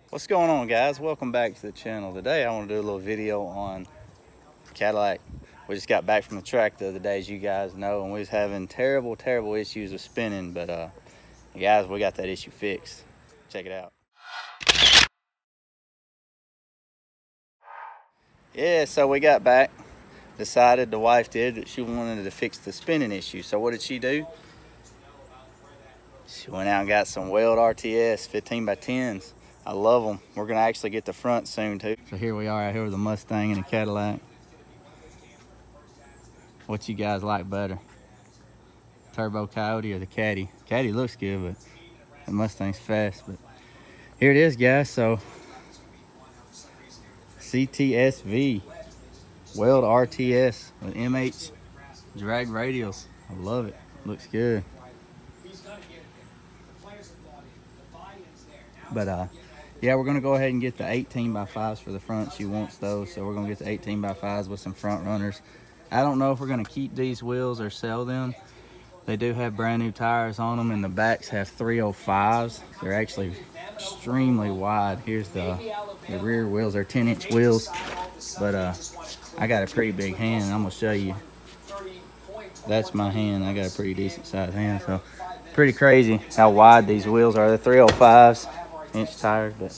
What's going on, guys? Welcome back to the channel. Today I want to do a little video on Cadillac. We just got back from the track the other day, as you guys know, and we was having terrible issues with spinning, but guys, we got that issue fixed. Check it out. Yeah, so we got back, decided, the wife did, that she wanted to fix the spinning issue. So what did she do? She went out and got some Weld RTS 15x10s. I love them. We're gonna actually get the front soon too. So here we are out here with the Mustang and the Cadillac. What you guys like better? Turbo Coyote or the Caddy? Caddy looks good, but the Mustang's fast. But here it is, guys. So Ctsv Weld RTS with MH drag radials. I love it. Looks good. But yeah, we're gonna go ahead and get the 18x5s for the front. She wants those, so we're gonna get the 18x5s with some front runners. I don't know if we're gonna keep these wheels or sell them. They do have brand new tires on them, and the backs have 305s. They're actually extremely wide. Here's the rear wheels. They're 10-inch wheels, but I got a pretty big hand. I'm gonna show you. That's my hand. I got a pretty decent sized hand, so pretty crazy how wide these wheels are. They're 305s. Inch tires, but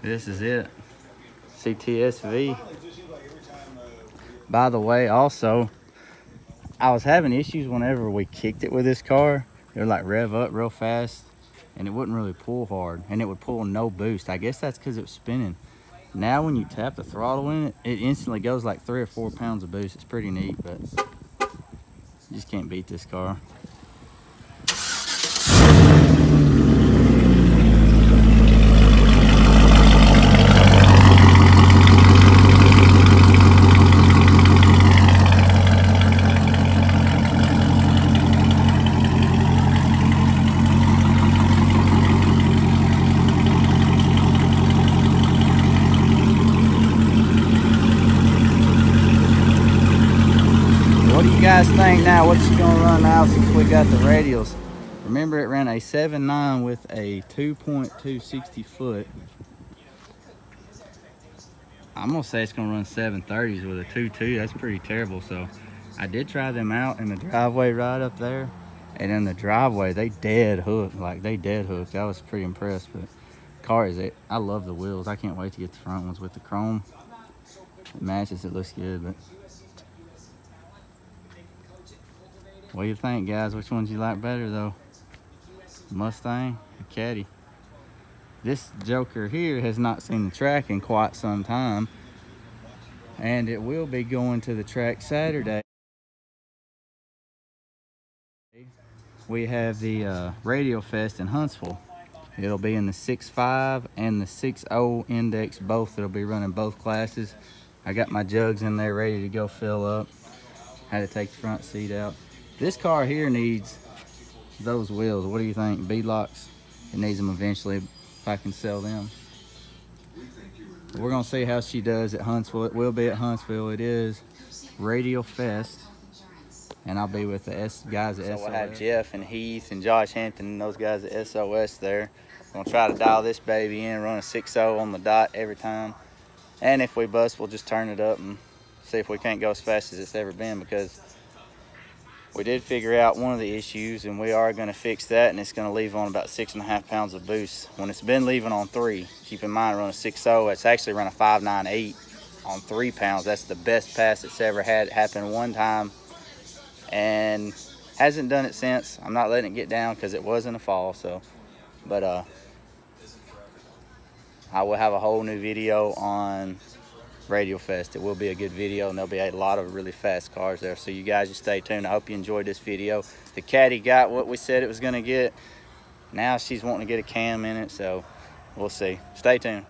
this is it. Ctsv. By the way, also, I was having issues whenever we kicked it with this car. It would like rev up real fast and it wouldn't really pull hard, and it would pull no boost. I guess that's because it was spinning. Now when you tap the throttle in it, it instantly goes like 3 or 4 pounds of boost. It's pretty neat, but you just can't beat this car. What do you guys think now? What's she gonna run now since we got the radials? Remember, it ran a 7.9 with a 2.260 foot. I'm gonna say it's gonna run 730s with a 2.2. That's pretty terrible. So I did try them out in the driveway right up there, and in the driveway they dead hooked. Like, they dead hooked. I was pretty impressed. But car is it. I love the wheels. I can't wait to get the front ones with the chrome. It matches. It looks good. But what do you think, guys? Which ones you like better, though? Mustang or Caddy? This joker here has not seen the track in quite some time, and it will be going to the track Saturday. We have the Radio Fest in Huntsville. It'll be in the 6.5 and the 6.0 index, both. It'll be running both classes. I got my jugs in there ready to go fill up. Had to take the front seat out. This car here needs those wheels. What do you think? Beadlocks? It needs them eventually if I can sell them. We're gonna see how she does at Huntsville. It will be at Huntsville. It is Radio Fest, and I'll be with the guys at SOS. So we'll have Jeff and Heath and Josh Hampton and those guys at SOS there. We're gonna try to dial this baby in, run a 6.0 on the dot every time. And if we bust, we'll just turn it up and see if we can't go as fast as it's ever been, because we did figure out one of the issues, and we are going to fix that, and it's going to leave on about 6.5 pounds of boost when it's been leaving on 3. Keep in mind, run a 6.0. It's actually run a 5.98 on 3 pounds. That's the best pass it's ever had. It happened one time and hasn't done it since. I'm not letting it get down because it was in the fall. So, but I will have a whole new video on Radio Fest. It will be a good video, and there'll be a lot of really fast cars there. So you guys just stay tuned. I hope you enjoyed this video. The Caddy got what we said it was going to get. Now she's wanting to get a cam in it, so we'll see. Stay tuned.